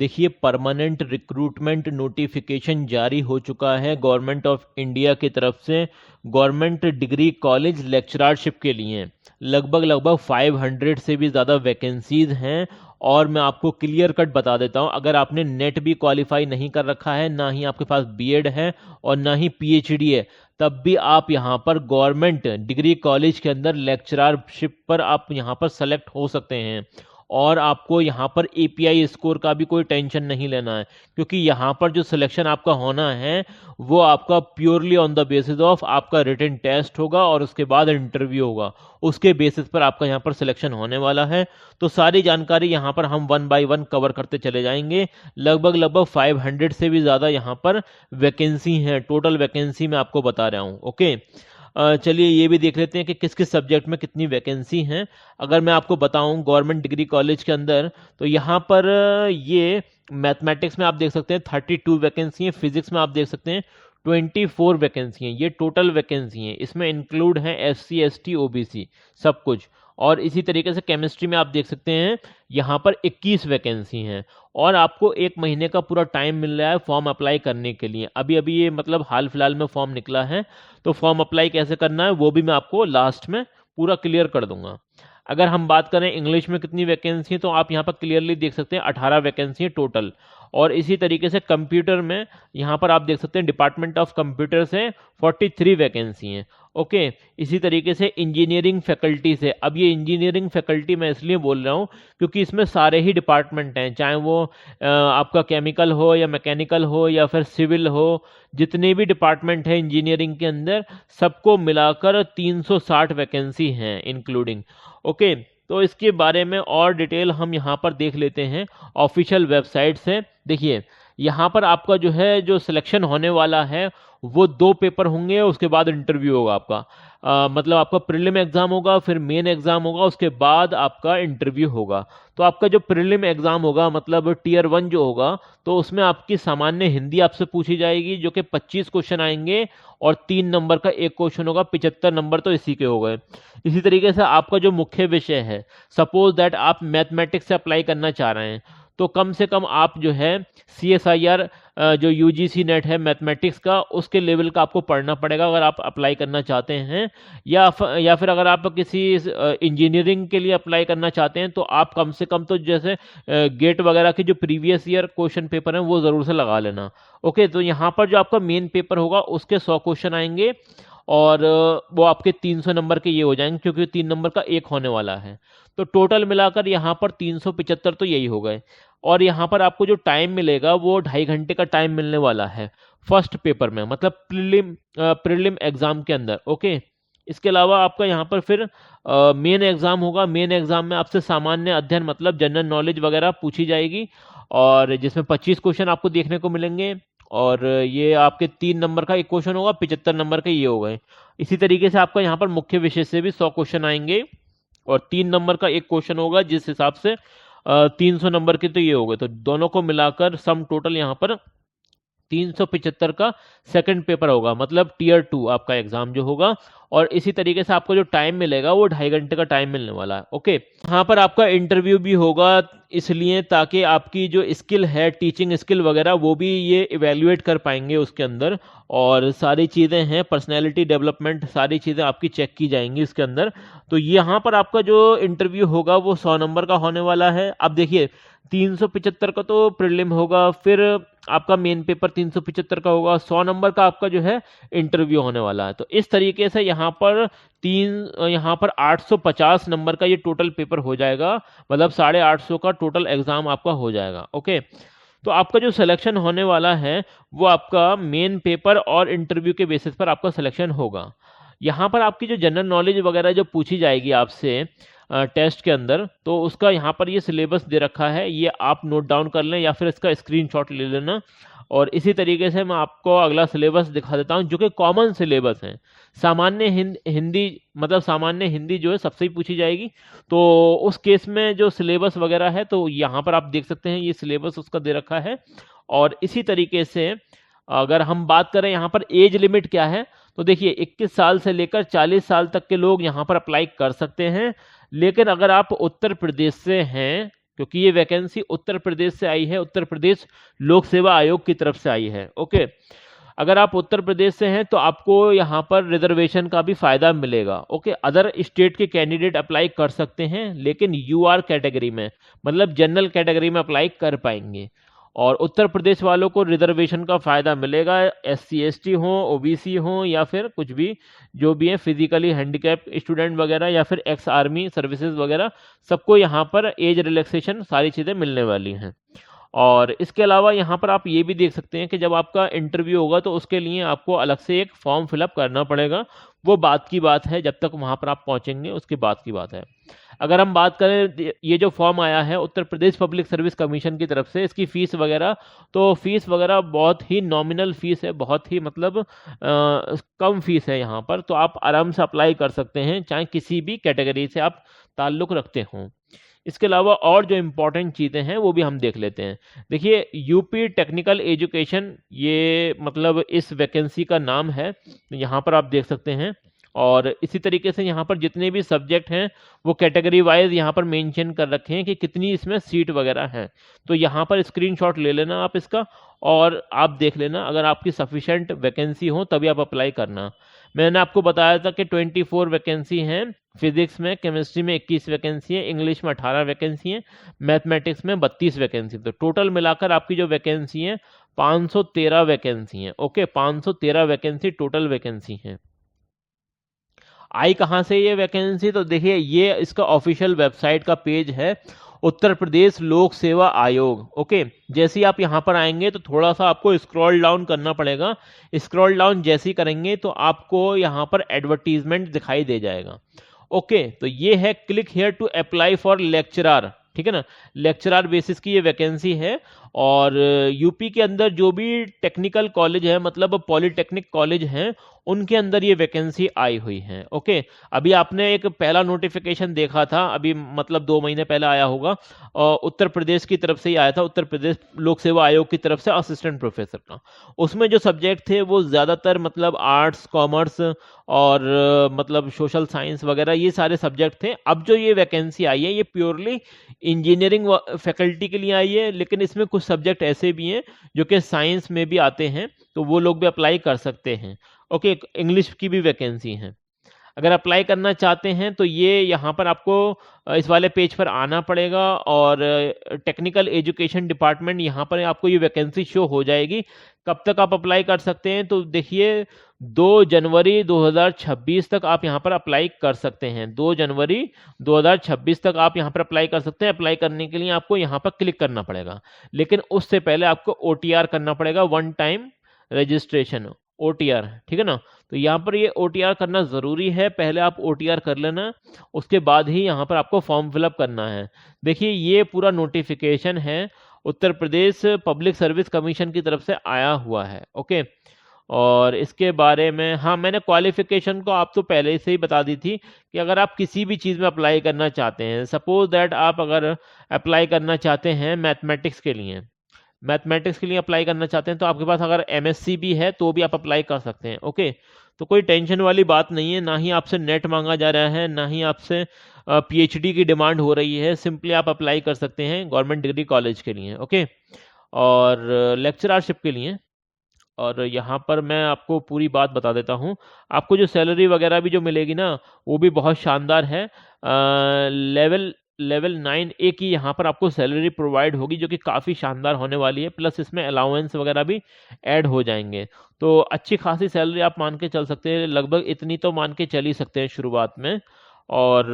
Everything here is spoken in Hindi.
देखिए, परमानेंट रिक्रूटमेंट नोटिफिकेशन जारी हो चुका है गवर्नमेंट ऑफ इंडिया की तरफ से गवर्नमेंट डिग्री कॉलेज लेक्चररशिप के लिए। लगभग 500 से भी ज़्यादा वैकेंसीज हैं। और मैं आपको क्लियर कट बता देता हूं, अगर आपने नेट भी क्वालिफाई नहीं कर रखा है, ना ही आपके पास बीएड है और ना ही पीएचडी है, तब भी आप यहां पर गवर्नमेंट डिग्री कॉलेज के अंदर लेक्चररशिप पर आप यहां पर सेलेक्ट हो सकते हैं। और आपको यहाँ पर एपीआई स्कोर का भी कोई टेंशन नहीं लेना है, क्योंकि यहाँ पर जो सिलेक्शन आपका होना है वो आपका purely on the basis of आपका रिटन टेस्ट होगा और उसके बाद इंटरव्यू होगा। उसके बेसिस पर आपका यहाँ पर सिलेक्शन होने वाला है। तो सारी जानकारी यहाँ पर हम 1 बाय 1 कवर करते चले जाएंगे। लगभग 500 से भी ज़्यादा यहाँ पर वैकेंसी है, टोटल वैकेंसी मैं आपको बता रहा हूँ। ओके, चलिए ये भी देख लेते हैं कि किस किस सब्जेक्ट में कितनी वैकेंसी हैं। अगर मैं आपको बताऊं गवर्नमेंट डिग्री कॉलेज के अंदर, तो यहाँ पर ये मैथमेटिक्स में आप देख सकते हैं 32 वैकेंसी हैं, फिजिक्स में आप देख सकते हैं 24 वैकेंसी हैं। ये टोटल वैकेंसी हैं, इसमें इंक्लूड हैं एससी एसटी ओबीसी सब कुछ। और इसी तरीके से केमिस्ट्री में आप देख सकते हैं यहाँ पर 21 वैकेंसी हैं। और आपको 1 महीने का पूरा टाइम मिल रहा है फॉर्म अप्लाई करने के लिए। अभी अभी ये मतलब हाल फिलहाल में फॉर्म निकला है, तो फॉर्म अप्लाई कैसे करना है वो भी मैं आपको लास्ट में पूरा क्लियर कर दूंगा। अगर हम बात करें इंग्लिश में कितनी वैकेंसी है, तो आप यहाँ पर क्लियरली देख सकते हैं 18 वैकेंसी है टोटल। और इसी तरीके से कंप्यूटर में यहाँ पर आप देख सकते हैं डिपार्टमेंट ऑफ कंप्यूटर से 43 वैकेंसी हैं। ओके, इसी तरीके से इंजीनियरिंग फैकल्टी से, अब ये इंजीनियरिंग फैकल्टी मैं इसलिए बोल रहा हूँ क्योंकि इसमें सारे ही डिपार्टमेंट हैं, चाहे वो आपका केमिकल हो या मैकेनिकल हो या फिर सिविल हो, जितने भी डिपार्टमेंट हैं इंजीनियरिंग के अंदर सबको मिलाकर 360 वैकेंसी हैं इंक्लूडिंग। ओके, तो इसके बारे में और डिटेल हम यहाँ पर देख लेते हैं ऑफिशियल वेबसाइट से। देखिए, यहाँ पर आपका जो है जो सिलेक्शन होने वाला है वो 2 पेपर होंगे, उसके बाद इंटरव्यू होगा आपका। मतलब आपका प्रीलिम एग्जाम होगा, फिर मेन एग्जाम होगा, उसके बाद आपका इंटरव्यू होगा। तो आपका जो प्रीलिम एग्जाम होगा मतलब टीयर 1 जो होगा, तो उसमें आपकी सामान्य हिंदी आपसे पूछी जाएगी जो कि 25 क्वेश्चन आएंगे और 3 नंबर का एक क्वेश्चन होगा, 75 नंबर तो इसी के हो गए। इसी तरीके से आपका जो मुख्य विषय है, सपोज दैट आप मैथमेटिक्स से अप्लाई करना चाह रहे हैं, तो कम से कम आप जो है CSIR जो यूजीसी नेट है मैथमेटिक्स का, उसके लेवल का आपको पढ़ना पड़ेगा अगर आप अप्लाई करना चाहते हैं। या फिर अगर आप किसी इंजीनियरिंग के लिए अप्लाई करना चाहते हैं, तो आप कम से कम तो जैसे गेट वगैरह के जो प्रीवियस ईयर क्वेश्चन पेपर हैं वो ज़रूर से लगा लेना। ओके, तो यहाँ पर जो आपका मेन पेपर होगा उसके 100 क्वेश्चन आएंगे और वो आपके 300 नंबर के ये हो जाएंगे, क्योंकि 3 नंबर का एक होने वाला है। तो टोटल मिलाकर यहाँ पर 375 तो यही हो गए। और यहाँ पर आपको जो टाइम मिलेगा वो 2.5 घंटे का टाइम मिलने वाला है फर्स्ट पेपर में, मतलब प्रीलिम एग्जाम के अंदर। ओके, इसके अलावा आपका यहाँ पर फिर मेन एग्जाम होगा। मेन एग्जाम में आपसे सामान्य अध्ययन मतलब जनरल नॉलेज वगैरह पूछी जाएगी, और जिसमें 25 क्वेश्चन आपको देखने को मिलेंगे। और ये आपके 3 नंबर का एक क्वेश्चन होगा, 75 नंबर के ये हो गए। इसी तरीके से आपका यहाँ पर मुख्य विषय से भी 100 क्वेश्चन आएंगे और 3 नंबर का एक क्वेश्चन होगा, जिस हिसाब से 300 नंबर के तो ये हो गए। तो दोनों को मिलाकर सम टोटल यहाँ पर 375 का सेकंड पेपर होगा, मतलब टीयर 2 आपका एग्जाम जो होगा। और इसी तरीके से आपको जो टाइम मिलेगा वो 2.5 घंटे का टाइम मिलने वाला है। ओके, यहाँ पर आपका इंटरव्यू भी होगा, इसलिए ताकि आपकी जो स्किल है टीचिंग स्किल वगैरह वो भी ये इवेल्युएट कर पाएंगे उसके अंदर। और सारी चीज़ें हैं, पर्सनैलिटी डेवलपमेंट, सारी चीज़ें आपकी चेक की जाएंगी इसके अंदर। तो यहाँ पर आपका जो इंटरव्यू होगा वो 100 नंबर का होने वाला है। अब देखिए, 375 का तो प्रीलिम होगा, फिर आपका मेन पेपर 375 का होगा, 100 नंबर का आपका जो है इंटरव्यू होने वाला है। तो इस तरीके से यहाँ पर 850 नंबर का ये टोटल पेपर हो जाएगा, मतलब 850 का टोटल एग्जाम आपका हो जाएगा। ओके, तो आपका जो सिलेक्शन होने वाला है वो आपका मेन पेपर और इंटरव्यू के बेसिस पर आपका सिलेक्शन होगा। यहाँ पर आपकी जो जनरल नॉलेज वगैरह जो पूछी जाएगी आपसे टेस्ट के अंदर, तो उसका यहाँ पर ये सिलेबस दे रखा है, ये आप नोट डाउन कर लें या फिर इसका स्क्रीनशॉट ले लेना। और इसी तरीके से मैं आपको अगला सिलेबस दिखा देता हूँ जो कि कॉमन सिलेबस है। सामान्य हिंदी, मतलब सामान्य हिंदी जो है सबसे ही पूछी जाएगी। तो उस केस में जो सिलेबस वगैरह है, तो यहाँ पर आप देख सकते हैं ये सिलेबस उसका दे रखा है। और इसी तरीके से अगर हम बात करें यहाँ पर एज लिमिट क्या है, तो देखिए 21 साल से लेकर 40 साल तक के लोग यहाँ पर अप्लाई कर सकते हैं। लेकिन अगर आप उत्तर प्रदेश से हैं, क्योंकि ये वैकेंसी उत्तर प्रदेश से आई है, उत्तर प्रदेश लोक सेवा आयोग की तरफ से आई है। ओके, अगर आप उत्तर प्रदेश से हैं तो आपको यहाँ पर रिजर्वेशन का भी फायदा मिलेगा। ओके, अदर स्टेट के कैंडिडेट अप्लाई कर सकते हैं, लेकिन यूआर कैटेगरी में, मतलब जनरल कैटेगरी में अप्लाई कर पाएंगे। और उत्तर प्रदेश वालों को रिजर्वेशन का फायदा मिलेगा, SC ST हो, OBC हो, या फिर कुछ भी जो भी है, फिजिकली हैंडीकैप स्टूडेंट वगैरह, या फिर एक्स आर्मी सर्विसेज वगैरह, सबको यहाँ पर एज रिलैक्सेशन सारी चीज़ें मिलने वाली हैं। और इसके अलावा यहाँ पर आप ये भी देख सकते हैं कि जब आपका इंटरव्यू होगा तो उसके लिए आपको अलग से एक फॉर्म फिलअप करना पड़ेगा। वो बात की बात है, जब तक वहाँ पर आप पहुँचेंगे उसके बाद की बात है। अगर हम बात करें, ये जो फॉर्म आया है Uttar Pradesh public service commission की तरफ से, इसकी फ़ीस वगैरह, तो फीस वगैरह बहुत ही नॉमिनल फ़ीस है, बहुत ही मतलब कम फीस है यहाँ पर। तो आप आराम से अप्लाई कर सकते हैं, चाहे किसी भी कैटेगरी से आप ताल्लुक़ रखते हों। इसके अलावा और जो इम्पोर्टेंट चीज़ें हैं वो भी हम देख लेते हैं। देखिए, यूपी टेक्निकल एजुकेशन, ये मतलब इस वैकेंसी का नाम है, यहाँ पर आप देख सकते हैं। और इसी तरीके से यहाँ पर जितने भी सब्जेक्ट हैं वो कैटेगरी वाइज यहाँ पर मेंशन कर रखे हैं कि कितनी इसमें सीट वगैरह हैं। तो यहाँ पर स्क्रीनशॉट ले लेना आप इसका, और आप देख लेना, अगर आपकी सफिशेंट वैकेंसी हो तभी आप अप्लाई करना। मैंने आपको बताया था कि 24 वैकेंसी हैं, फिजिक्स में, केमिस्ट्री में 21 वैकेंसी है, इंग्लिश में 18 वैकेंसी है, मैथमेटिक्स में 32 वैकेंसी। तो टोटल मिलाकर आपकी जो वैकेंसी है 513 वैकेंसी है। ओके, 513 वैकेंसी टोटल वैकेंसी है। आई कहाँ से ये वैकेंसी? तो देखिए, ये इसका ऑफिशियल वेबसाइट का पेज है, उत्तर प्रदेश लोक सेवा आयोग। ओके, जैसे ही आप यहाँ पर आएंगे तो थोड़ा सा आपको स्क्रॉल डाउन करना पड़ेगा। स्क्रॉल डाउन जैसे ही करेंगे तो आपको यहाँ पर एडवर्टीजमेंट दिखाई दे जाएगा। ओके, तो ये है click here to apply for lecturer, ठीक है ना, लेक्चरर बेसिस की ये वैकेंसी है। और यूपी के अंदर जो भी टेक्निकल कॉलेज है, मतलब पॉलिटेक्निक कॉलेज हैं, उनके अंदर ये वैकेंसी आई हुई है। ओके, अभी आपने एक पहला नोटिफिकेशन देखा था, अभी मतलब 2 महीने पहले आया होगा, उत्तर प्रदेश की तरफ से ही आया था, उत्तर प्रदेश लोक सेवा आयोग की तरफ से, असिस्टेंट प्रोफेसर का। उसमें जो सब्जेक्ट थे वो ज़्यादातर मतलब आर्ट्स, कॉमर्स और मतलब सोशल साइंस वगैरह, ये सारे सब्जेक्ट थे। अब जो ये वैकेंसी आई है ये प्योरली इंजीनियरिंग फैकल्टी के लिए आई है, लेकिन इसमें कुछ सब्जेक्ट ऐसे भी हैं जो कि साइंस में भी आते हैं, तो वो लोग भी अप्लाई कर सकते हैं। ओके, इंग्लिश की भी वैकेंसी है। अगर अप्लाई करना चाहते हैं तो ये यहाँ पर आपको इस वाले पेज पर आना पड़ेगा, और टेक्निकल एजुकेशन डिपार्टमेंट, यहाँ पर आपको ये वैकेंसी शो हो जाएगी। कब तक आप अप्लाई कर सकते हैं? तो देखिए, 2 जनवरी 2026 तक आप यहाँ पर अप्लाई कर सकते हैं। 2 जनवरी 2026 तक आप यहाँ पर अप्लाई कर सकते हैं। अप्लाई करने के लिए आपको यहाँ पर क्लिक करना पड़ेगा, लेकिन उससे पहले आपको OTR करना पड़ेगा, 1 टाइम रजिस्ट्रेशन, OTR, ठीक है ना। तो यहाँ पर ये OTR करना ज़रूरी है, पहले आप OTR कर लेना, उसके बाद ही यहाँ पर आपको फॉर्म फिलअप करना है। देखिए, ये पूरा नोटिफिकेशन है, Uttar Pradesh public service commission की तरफ से आया हुआ है। ओके, और इसके बारे में, हाँ, मैंने क्वालिफिकेशन को आप तो पहले से ही बता दी थी कि अगर आप किसी भी चीज़ में अप्लाई करना चाहते हैं, सपोज दैट आप अगर अप्लाई करना चाहते हैं मैथमेटिक्स के लिए, अप्लाई करना चाहते हैं, तो आपके पास अगर MSc भी है तो भी आप अप्लाई कर सकते हैं। ओके, तो कोई टेंशन वाली बात नहीं है, ना ही आपसे नेट मांगा जा रहा है, ना ही आपसे PhD की डिमांड हो रही है। सिंपली आप अप्लाई कर सकते हैं गवर्नमेंट डिग्री कॉलेज के लिए। ओके, और लेक्चररशिप के लिए। और यहाँ पर मैं आपको पूरी बात बता देता हूँ, आपको जो सैलरी वगैरह भी जो मिलेगी ना, वो भी बहुत शानदार है। लेवल 9A की यहाँ पर आपको सैलरी प्रोवाइड होगी, जो कि काफ़ी शानदार होने वाली है, प्लस इसमें अलाउंस वगैरह भी ऐड हो जाएंगे। तो अच्छी खासी सैलरी आप मान के चल सकते हैं, लगभग इतनी तो मान के चल ही सकते हैं शुरुआत में। और